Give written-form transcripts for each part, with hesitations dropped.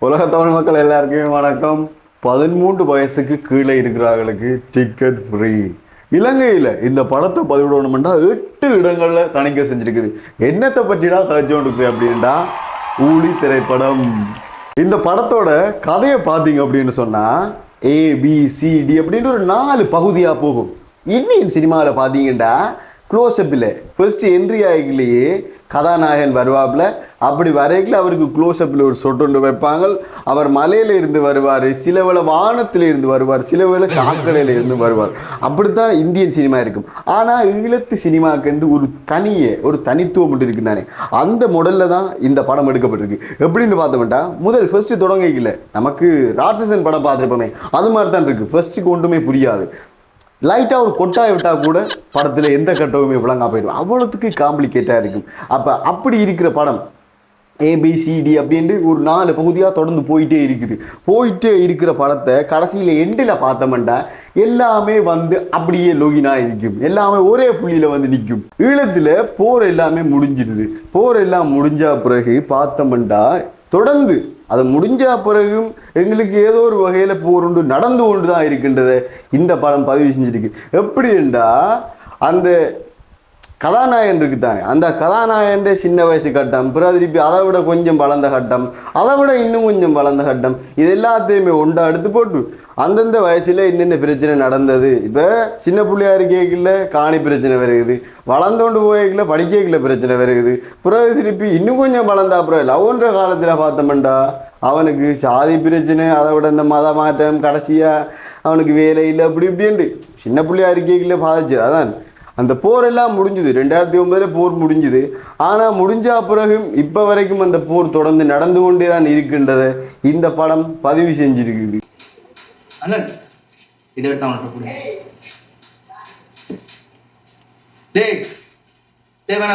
உலக தமிழ் மக்கள் எல்லாருக்குமே வணக்கம். 13 வயசுக்கு கீழே இருக்கிறவர்களுக்கு டிக்கெட் ஃப்ரீ. இலங்கையில் இந்த படத்தை பதிவிடணும்னா 8 இடங்கள்ல தணிக்கை செஞ்சிருக்குது. என்னத்தை பற்றிடா சர்ச்சோண்டு அப்படின்டா ஊழி திரைப்படம். இந்த படத்தோட கதையை பார்த்தீங்க அப்படின்னு சொன்னா ABCD அப்படின்னு ஒரு 4 பகுதியாக போகும். இந்தியன் சினிமாவில் பார்த்தீங்கன்னா க்ளோஸ்அப்பில் ஃபர்ஸ்ட் என்ட்ரி ஆகிலேயே கதாநாயகன் வருவாப்பில். அப்படி வரைக்கும் அவருக்கு க்ளோஸ்அப்பில் ஒரு சொட்டு வைப்பாங்க. அவர் மலையில இருந்து வருவார், சில வேளை வானத்தில் இருந்து வருவார், சில வேளை சாக்கடையில் இருந்து வருவார். அப்படித்தான் இந்தியன் சினிமா இருக்கும். ஆனால் ஈழத்து சினிமாவுக்கு ஒரு தனித்துவம் மட்டும் இருக்கு தானே. அந்த மாடலில் தான் இந்த படம் எடுக்கப்பட்டிருக்கு. எப்படின்னு பார்த்தோம்னா முதல் ஃபர்ஸ்ட் தொடங்கிக்கல நமக்கு ராட்சசன் படம் பார்த்துருப்போமே, அது மாதிரி தான் இருக்கு. ஃபர்ஸ்ட்டுக்கு ஒன்றுமே புரியாது. லைட்டாக ஒரு கொட்டாய் விட்டால் கூட படத்தில் எந்த கட்டவுமே விளங்கா போயிடும். அவ்வளோத்துக்கு காம்ப்ளிகேட்டாக இருக்கும். அப்படி இருக்கிற படம் ABCD அப்படின்ட்டு ஒரு 4 பகுதியாக தொடர்ந்து போயிட்டே இருக்கிற படத்தை கடைசியில் எண்டில் பார்த்தோம்னா எல்லாமே அப்படியே லோகினா நிற்கும். எல்லாமே ஒரே புள்ளியில் நிற்கும். ஈழத்தில் போர் எல்லாமே முடிஞ்சிடுது. போர் எல்லாம் முடிஞ்ச பிறகு பார்த்தோம்னா தொடர்ந்து அது முடிஞ்ச பிறகும் எங்களுக்கு ஏதோ ஒரு வகையில் போர் நடந்து கொண்டு தான் இருக்கின்றதை இந்த படம் பதிவு செஞ்சிருக்கு. எப்படின்னா அந்த கதாநாயகன் இருக்குதாங்க, அந்த கதாநாயகன் சின்ன வயசு கட்டம், பிறகு திருப்பி அதை விட கொஞ்சம் வளர்ந்த கட்டம், அதை விட இன்னும் கொஞ்சம் வளர்ந்த கட்டம், இது எல்லாத்தையுமே ஒன்றா எடுத்து போட்டு அந்தந்த வயசில் என்னென்ன பிரச்சனை நடந்தது. இப்போ சின்ன பிள்ளையா இருக்கேக்கில் காணி பிரச்சனை வருகுது, வளர்ந்தோண்டு போய்க்கல படிக்கல பிரச்சனை வருகுது, பிறகு திருப்பி இன்னும் கொஞ்சம் வளர்ந்தா அப்புறம் லவ்ன்ற காலத்தில் பார்த்தோம்டா அவனுக்கு சாதி பிரச்சனை, அதை விட இந்த மத மாற்றம், கடைசியாக அவனுக்கு வேலை இல்லை, அப்படி இப்படின்ட்டு சின்ன பிள்ளையா இருக்கேக்கில் பாதிச்சு. அதான் அந்த போரெல்லாம் முடிஞ்சுது. 2009 போர் முடிஞ்சுது. ஆனால் முடிஞ்ச பிறகும் இப்போ வரைக்கும் அந்த போர் தொடர்ந்து நடந்து கொண்டே தான் இருக்கின்றதை இந்த படம் பதிவு செஞ்சிருக்குது.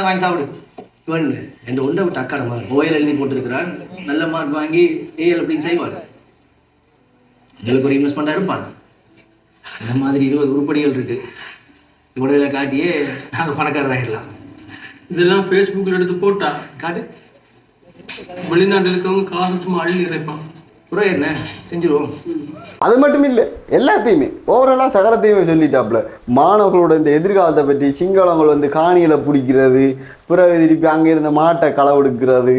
வாங்கி சாப்பிடு. என் ஒன்றை விட்டு அக்காடமா ஓயல் எழுதி போட்டிருக்கிறான். நல்ல மார்க் வாங்கி ஏஎல் அப்படின்னு செய்வாள். எங்களுக்கு ஒரு இன்வெஸ்ட்மெண்ட்டாக இருப்பான். இந்த மாதிரி 20 உருப்படிகள் இருக்கு. இவ்வளோ காட்டியே நாங்கள் பணக்காரராகிடலாம். இதெல்லாம் ஃபேஸ்புக்கில் எடுத்து போட்டா காட்டு வெளிநாட்டில் இருக்கிறவங்க காசு சும்மா அள்ளி இறைப்பான். புறம் என்ன செஞ்சிருவோம். அது மட்டும் இல்லை, எல்லாத்தையுமே ஓவராலாக சகலத்தையுமே சொல்லிட்டாப்புல. மாணவர்களோட இந்த எதிர்காலத்தை பற்றி, சிங்களங்கள் காணிகளை பிடிக்கிறது, பிறகு திருப்பி அங்கே இருந்த மாட்டை களவெடுக்கிறது,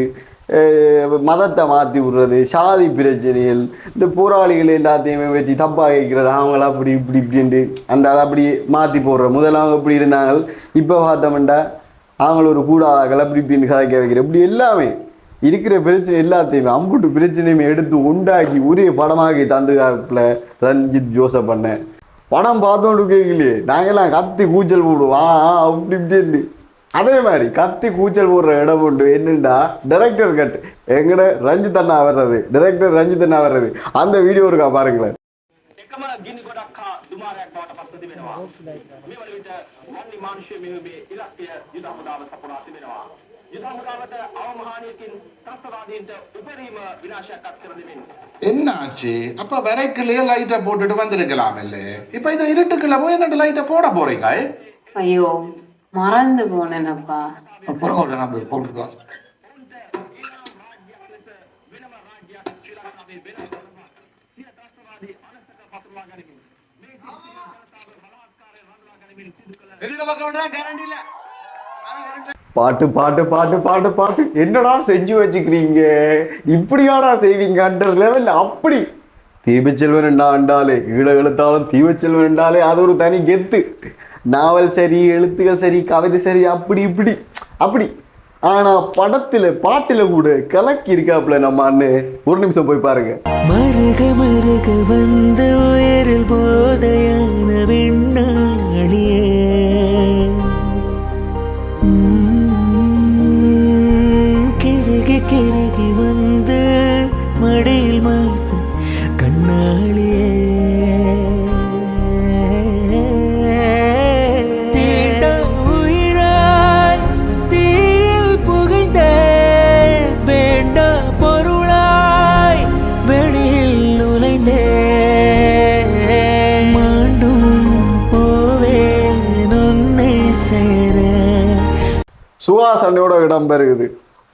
மதத்தை மாற்றி விடுறது, சாதி பிரச்சனைகள், இந்த போராளிகள் எல்லாத்தையுமே பற்றி தப்பாக கேட்கிறது, அவங்கள அப்படி இப்படின்ட்டு அதை அப்படி மாற்றி போடுற. முதல்ல அவங்க இப்படி இருந்தாங்க, இப்போ பார்த்தோம்னா அவங்கள ஒரு கூடாதாக்கள் அப்படி இப்படின்னு கதைக்க வைக்கிற. இப்படி எல்லாமே இருக்கிற பிரச்சனை எல்லாத்தையுமே அம்புட்டு பிரச்சனையுமே எடுத்து உண்டாக்கி ஒரே படமாகி தந்துக்காப்புல ரஞ்சித் ஜோசப் பண்ண படம் பார்த்தோன்னு கேட்கலையே. நாங்கெல்லாம் கத்தி கூச்சல் போடுவோம் அப்படி இப்படின்னு. அதே மாதிரி கத்தி கூச்சல் போடுற இடம் உண்டு. என்னண்டா டைரக்டர் கட் எங்கட ரஞ்சித் அண்ணா வர்றது, டைரக்டர் ரஞ்சித் அண்ணா வர்றது. அந்த வீடியோ இருக்கா பாருங்களேன். என்னாச்சு? அப்ப விரைக்குள்ளேயே லைட்டை போட்டுட்டு வந்திருக்கலாம் இல்ல? இப்ப இதை இருட்டுக்குள்ள போய் என்ன லைட்டை போட போறீங்க? ஐயோ மறந்து போனேனப்பா. போட்டுருக்கோம். பாட்டு பாட்டு பாட்டு பாட்டு பாட்டு என்னடா செஞ்சு வச்சுக்கிறீங்க, இப்படியாடா செய்வீங்கன்ற லெவல். அப்படி தீபச்செல்வன் ஆண்டாலே ஈழ எழுத்தாலும் தீபச்செல்வன் என்றாலே அது ஒரு தனி கெத்து. நாவல் சரி, எழுத்துக்கள் சரி, கவிதை சரி, அப்படி இப்படி அப்படி. ஆனால் படத்தில் பாட்டில் கூட கலக்கி இருக்காப்புல நம்ம அண்ணன். ஒரு நிமிஷம் போய் பாருங்க. மருக மருக வந்து உயரில் போதையான விண்ணாளியே, கிருகி கிருகி வந்து மடியில் மாத்து கண்ணாளியே, சுகாசனையோட இடம்பெறுகிறது.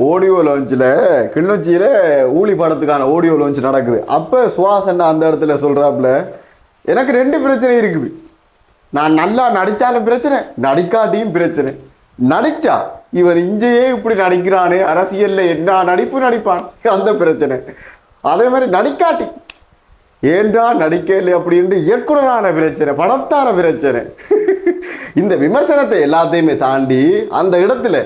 ஆடியோ லான்ச்சில் கிளிநொச்சியில் ஊழி படத்துக்கான ஆடியோ லான்ச் நடக்குது. அப்போ சுஹாசன் அந்த இடத்துல சொல்கிறாப்புல, எனக்கு 2 பிரச்சனை இருக்குது. நான் நல்லா நடித்தாலும் பிரச்சனை, நடிக்காட்டியும் பிரச்சனை. நடித்தா இவர் இங்கேயே இப்படி நடிக்கிறானே, அரசியலில் என்ன நடிப்பு நடிப்பான், அந்த பிரச்சனை. அதே மாதிரி நடிக்காட்டி ஏன்றா நடிக்கலை அப்படின்ட்டு இயக்குனரான பிரச்சனை, படத்தான பிரச்சனை. இந்த விமர்சனத்தை எல்லாத்தையுமே தாண்டி அந்த இடத்துல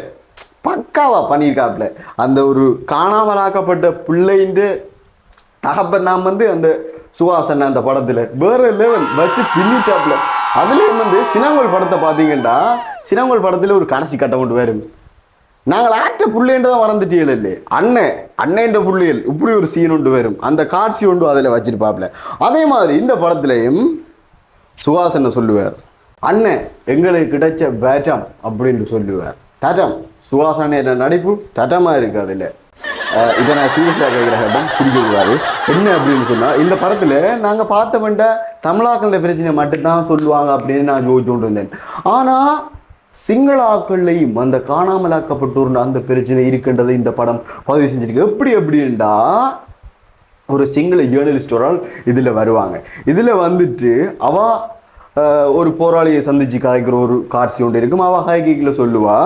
பக்காவா பண்ணியிருக்காப்புல. அந்த ஒரு காணாமலாக்கப்பட்ட பிள்ளைன்ற தகப்பன் நாம் அந்த சுஹாசன் அந்த படத்தில் வேற லெவல் வச்சு பின்னிட்டாப்புல. அதுலேயும் சினங்கோல் படத்தை பார்த்தீங்கன்னா, சினங்கோல் படத்தில் ஒரு கடைசி கட்டம் கொண்டு வரும். நாங்கள் ஆற்ற புள்ளைன்றதான் மறந்துட்டீங்கள இல்லை, அண்ணன்ற புள்ளைகள் இப்படி ஒரு சீன் ஒன்று வரும். அந்த காட்சி ஒன்று அதில் வச்சிருப்பாப்புல. அதே மாதிரி இந்த படத்துலையும் சுஹாசனை சொல்லுவார், அண்ணன் எங்களுக்கு கிடைச்ச பேட்டம் அப்படின்னு சொல்லுவார். தட்டம் சுஹாசன் என்ன நடிப்பு தட்டமாக இருக்குது அதில். இதை நான் சீரியஸாக கேட்குற கட்டம் சிரிக்கிறாரு. என்ன அப்படின்னு சொன்னால், இந்த படத்தில் நாங்கள் பார்த்தவன்ட்ட தமிழாக்கள பிரச்சனை மட்டும்தான் சொல்லுவாங்க அப்படின்னு நான் யோசிச்சு கொண்டு வந்தேன். ஆனால் சிங்களாக்கள்லையும் அந்த காணாமலாக்கப்பட்டோர் அந்த பிரச்சனை இருக்கின்றதை இந்த படம் பதிவு செஞ்சிருக்கு. எப்படின்னா, ஒரு சிங்கள ஜேர்னலிஸ்டோரால் இதில் வருவாங்க. இதில் வந்துட்டு ஒரு போராளியை சந்திச்சு கதைக்கிற ஒரு காட்சி ஒன்று இருக்கும். ஹைகிக்கில் சொல்லுவா,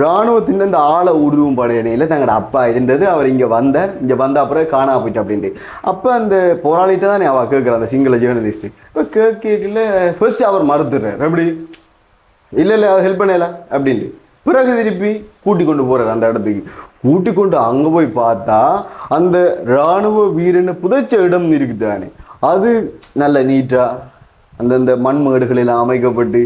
இராணுவத்தின் இந்த ஆளை உருவும் படையணியில் தங்களோட அப்பா இருந்தது, அவர் இங்கே வந்த அப்புறம் காணா போயிட்டு அப்படின்ட்டு. அப்போ அந்த போராளிகிட்ட தானே அவள் கேட்குறான், அந்த சிங்கள ஜேர்னலிஸ்ட். இப்போ கேட்கல ஃபர்ஸ்ட் அவர் மறுத்துடுறார். எப்படி இல்லை அதை ஹெல்ப் பண்ணல அப்படின்ட்டு. பிறகு திருப்பி கூட்டி கொண்டு போகிறார் அந்த இடத்துக்கு. கூட்டி கொண்டு அங்கே போய் பார்த்தா அந்த இராணுவ வீரனை புதைச்ச இடம் இருக்குது தானே, அது நல்ல நீட்டாக அந்தந்த மண்மேடுகள் எல்லாம் அமைக்கப்பட்டு,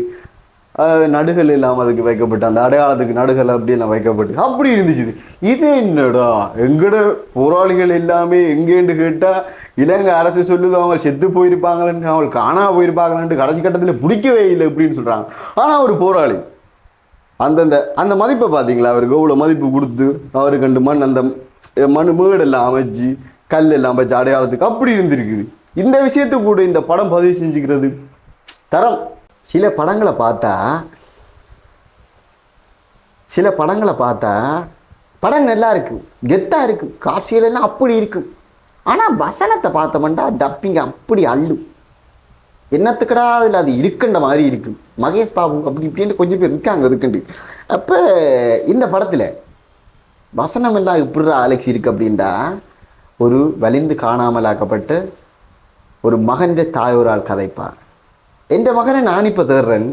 நடுகள் எல்லாம் அதுக்கு வைக்கப்பட்டு, அந்த அடையாளத்துக்கு நடுகள் அப்படியெல்லாம் வைக்கப்பட்டு அப்படி இருந்துச்சு. இது என்னடா, எங்கட போராளிகள் எல்லாமே எங்கேன்னு கேட்டால் இலங்கை அரசு சொல்லுது அவங்க செத்து போயிருப்பாங்களேன்னு, அவங்க காணா போயிருப்பாங்களேன்ட்டு கடைசி கட்டத்தில் பிடிக்கவே இல்லை அப்படின்னு சொல்கிறாங்க. ஆனால் ஒரு போராளி அந்த மதிப்பை பார்த்தீங்களா, அவருக்கு எவ்வளோ மதிப்பு கொடுத்து அவருக்கு அந்த மண் மேடெல்லாம் அமைச்சு கல் எல்லாம் வச்சு அடையாளத்துக்கு அப்படி இருந்திருக்குது. இந்த விஷயத்தை கூட இந்த படம் பதிவு செஞ்சுக்கிறது தரம். சில படங்களை பார்த்தா படம் நல்லா இருக்கும், கெத்தாக இருக்கும், காட்சிகள் எல்லாம் அப்படி இருக்கும். ஆனால் வசனத்தை பார்த்தோம்னா டப்பிங்க அப்படி அள்ளும். என்னத்துக்கடா அதில் அது இருக்குன்ற மாதிரி இருக்கும். மகேஷ் பாபு அப்படி இப்படின்னு கொஞ்சம் பேர் இருக்காங்க அதுக்குண்டு. அப்போ இந்த படத்தில் வசனம் எல்லாம் இப்படி அலெக்ஸ் இருக்குது அப்படின்டா, ஒரு வலிந்து காணாமலாக்கப்பட்ட ஒரு மகன்ற தாயோரால் கதைப்பார். என் மகனை நான் இப்போ தேடுறேன்,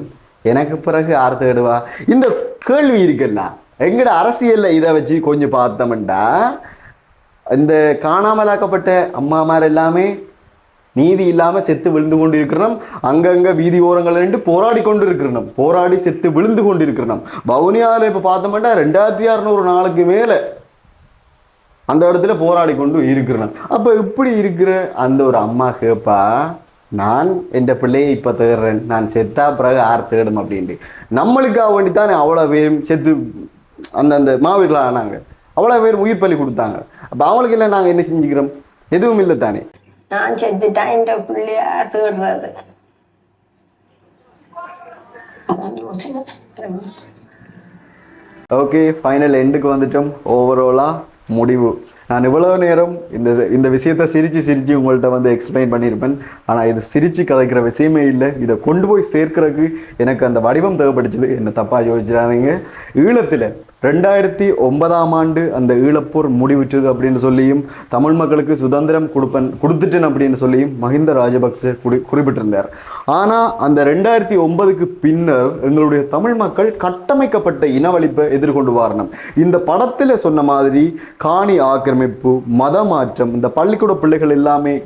எனக்கு பிறகு யார் தேடுவா, இந்த கேள்வி இருக்குன்னா எங்கட அரசியலில் இதை வச்சு கொஞ்சம் பார்த்தோம்டா, இந்த காணாமலாக்கப்பட்ட அம்மாமார் எல்லாமே நீதி இல்லாமல் செத்து விழுந்து கொண்டு இருக்கிறோம். அங்கங்கே வீதி ஓரங்கள் ரெண்டு போராடி கொண்டு இருக்கிறோம், போராடி செத்து விழுந்து கொண்டு இருக்கிறோம். வவுனியாவில் இப்போ பார்த்தோம்னா 2600 நாளுக்கு மேலே அந்த இடத்துல போராடி கொண்டு இருக்கிறோம். அப்போ இப்படி இருக்கிற அந்த ஒரு அம்மா கேட்பா, நான் என் பிள்ளையை இப்போ தேடுறேன், நான் செத்தா பிறகு யார் தேடும் அப்படின்ட்டு. நம்மளுக்காக வேண்டித்தானே அவ்வளோ பேரும் செத்து அந்த மாவீட்டில் ஆனாங்க, அவ்வளோ பேர் உயிர் பலி கொடுத்தாங்க. அப்போ அவங்களுக்கு இல்லை நாங்கள் என்ன செஞ்சுக்கிறோம், எதுவும் இல்லை தானே. நான் செத்துட்டா என்ற பிள்ளையா தேடுறது. ஓகே, ஃபைனல் எண்டுக்கு வந்துட்டோம். ஓவராலாக முடிவு, நான் இவ்வளோ நேரம் இந்த விஷயத்தை சிரித்து உங்கள்கிட்ட எக்ஸ்பிளைன் பண்ணியிருப்பேன். ஆனால் இது சிரித்து கதைக்கிற விஷயமே இல்லை, இதை கொண்டு போய் சேர்க்கறதுக்கு எனக்கு அந்த வடிவம் தேவைப்படுச்சுது. என்ன தப்பாக யோசிச்சிடாதீங்க. ஈழத்தில் 2009ஆம் ஆண்டு அந்த ஈழப்போர் முடிவிட்டது அப்படின்னு சொல்லியும், தமிழ் மக்களுக்கு சுதந்திரம் கொடுத்துட்டேன் அப்படின்னு சொல்லியும் மஹிந்த ராஜபக்ச குறிப்பிட்டிருந்தார். ஆனால் அந்த 2009க்கு பின்னர் எங்களுடைய தமிழ் மக்கள் கட்டமைக்கப்பட்ட இனவழிப்பை எதிர்கொண்டு வரணும். இந்த படத்தில் சொன்ன மாதிரி காணி ஆக்கிரமிப்பு, மத மாற்றம், இந்த பள்ளிக்கூட பிள்ளைகள் எல்லாமே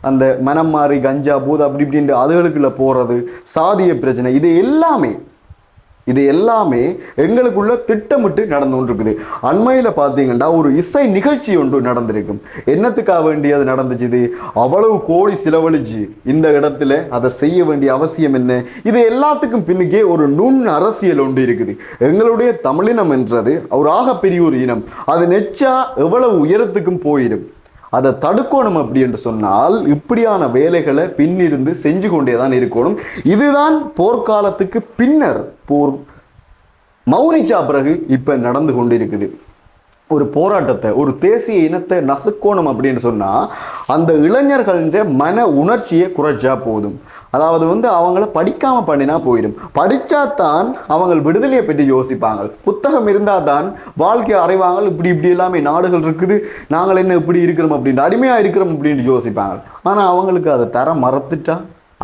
அந்த மனம் மாறி கஞ்சா பூத அப்படி இப்படின்ட்டு அதுகளுக்குள்ள போகிறது, சாதிய பிரச்சனை, இது எல்லாமே எங்களுக்குள்ள திட்டமிட்டு நடந்து கொண்டிருக்குது. அண்மையில் பார்த்தீங்கன்னா ஒரு இசை நிகழ்ச்சி ஒன்று நடந்திருக்கும். என்னத்துக்காக வேண்டி அது நடந்துச்சு, அவ்வளவு கோடி செலவழிச்சு இந்த இடத்துல அதை செய்ய வேண்டிய அவசியம் என்ன, இது எல்லாத்துக்கும் பின்னுக்கே ஒரு நுண் அரசியல் ஒன்று இருக்குது. எங்களுடைய தமிழினம் என்றது ஒரு ஆகப்பெரிய ஒரு இனம், அது நெச்சா எவ்வளவு உயரத்துக்கும் போயிடும். அதை தடுக்கணும் அப்படி என்று சொன்னால் இப்படியான வேலைகளை பின்னிருந்து செஞ்சு கொண்டே தான் இருக்கணும். இதுதான் போர்க்காலத்துக்கு பின்னர், போர் மௌனிச்சா பிறகு இப்போ நடந்து கொண்டு இருக்குது. ஒரு போராட்டத்தை, ஒரு தேசிய இனத்தை நசுக்கணும் அப்படின்னு சொன்னால் அந்த இளைஞர்கள்ன்ற மன உணர்ச்சியை குறைச்சா போதும். அதாவது அவங்கள படிக்காமல் பண்ணினா போயிடும். படித்தாதான் அவங்க விடுதலையை பற்றி யோசிப்பாங்க. புத்தகம் இருந்தால் தான் வாழ்க்கையை அறிவாங்க. இப்படி எல்லாமே நாடுகள் இருக்குது, நாங்கள் என்ன இப்படி இருக்கிறோம் அப்படின்ட்டு, அடிமையாக இருக்கிறோம் அப்படின்ட்டு யோசிப்பாங்க. ஆனால் அவங்களுக்கு அதை தர மறந்துட்டா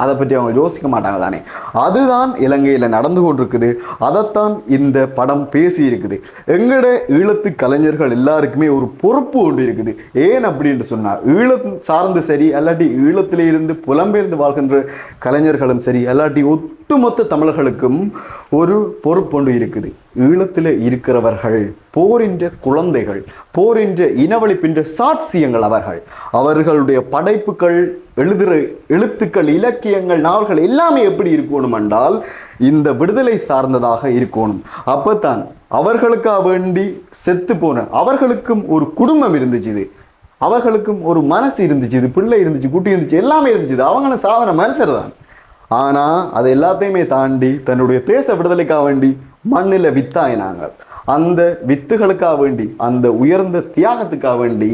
அதை பற்றி அவங்க யோசிக்க மாட்டாங்க தானே. அதுதான் இலங்கையில் நடந்து கொண்டிருக்குது. அதைத்தான் இந்த படம் பேசி இருக்குது. எங்களோட ஈழத்து கலைஞர்கள் எல்லாருக்குமே ஒரு பொறுப்பு ஒன்று இருக்குது. ஏன் அப்படின்ட்டு சொன்னால், ஈழம் சார்ந்து சரி, அல்லாட்டி ஈழத்திலே இருந்து புலம்பெயர்ந்து வாழ்கின்ற கலைஞர்களும் சரி, அல்லாட்டி ஒட்டுமொத்த தமிழர்களுக்கும் ஒரு பொறுப்பு ஒன்று இருக்குது. ஈழத்தில் இருக்கிறவர்கள் போரின்ற குழந்தைகள், போரின்ற இனவழிப்பின்ற சாட்சியங்கள். அவர்களுடைய படைப்புகள், எழுத்துக்கள், இலக்கியங்கள், நாவல்கள் எல்லாமே எப்படி இருக்கணும் என்றால் இந்த விடுதலை சார்ந்ததாக இருக்கணும். அப்பத்தான் அவர்களுக்காக வேண்டி செத்து போன, அவர்களுக்கும் ஒரு குடும்பம் இருந்துச்சு, அவர்களுக்கும் ஒரு மனசு இருந்துச்சு, பிள்ளை இருந்துச்சு, குட்டி இருந்துச்சு, எல்லாமே இருந்துச்சு. அவங்களும் சாதாரண மனுஷர் தான். ஆனால் அது எல்லாத்தையுமே தாண்டி தன்னுடைய தேச விடுதலைக்காக வேண்டி மண்ணில் வித்தாயினாங்க. அந்த வித்துகளுக்காக வேண்டி, அந்த உயர்ந்த தியாகத்துக்காக வேண்டி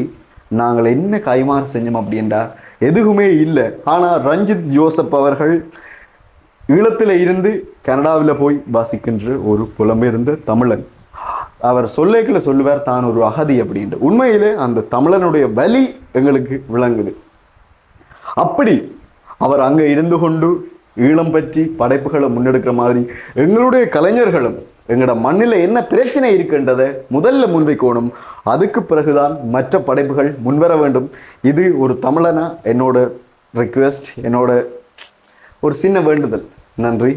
நாங்கள் என்ன கைமாறு செஞ்சோம் அப்படின்றா எதுவுமே இல்லை. ஆனால் ரஞ்சித் ஜோசப் அவர்கள் ஈழத்தில் இருந்து கனடாவில் போய் வாசிக்கின்ற ஒரு புலம்பெயர்ந்த தமிழன். அவர் சொல்லேக்கில் சொல்லுவார் தான் ஒரு அகதி அப்படின்ட்டு. உண்மையிலே அந்த தமிழனுடைய வலி எங்களுக்கு விளங்குது. அப்படி அவர் அங்கே இருந்து கொண்டு ஈழம் பற்றி படைப்புகளை முன்னெடுக்கிற மாதிரி எங்களுடைய கலைஞர்களும் எங்களோட மண்ணில் என்ன பிரச்சனை இருக்குன்றதை முதல்ல முன்வைக்கணும். அதுக்கு பிறகுதான் மற்ற படைப்புகள் முன்வர வேண்டும். இது ஒரு தமிழனா என்னோட ரிக்வெஸ்ட், என்னோட ஒரு சின்ன வேண்டுதல். நன்றி.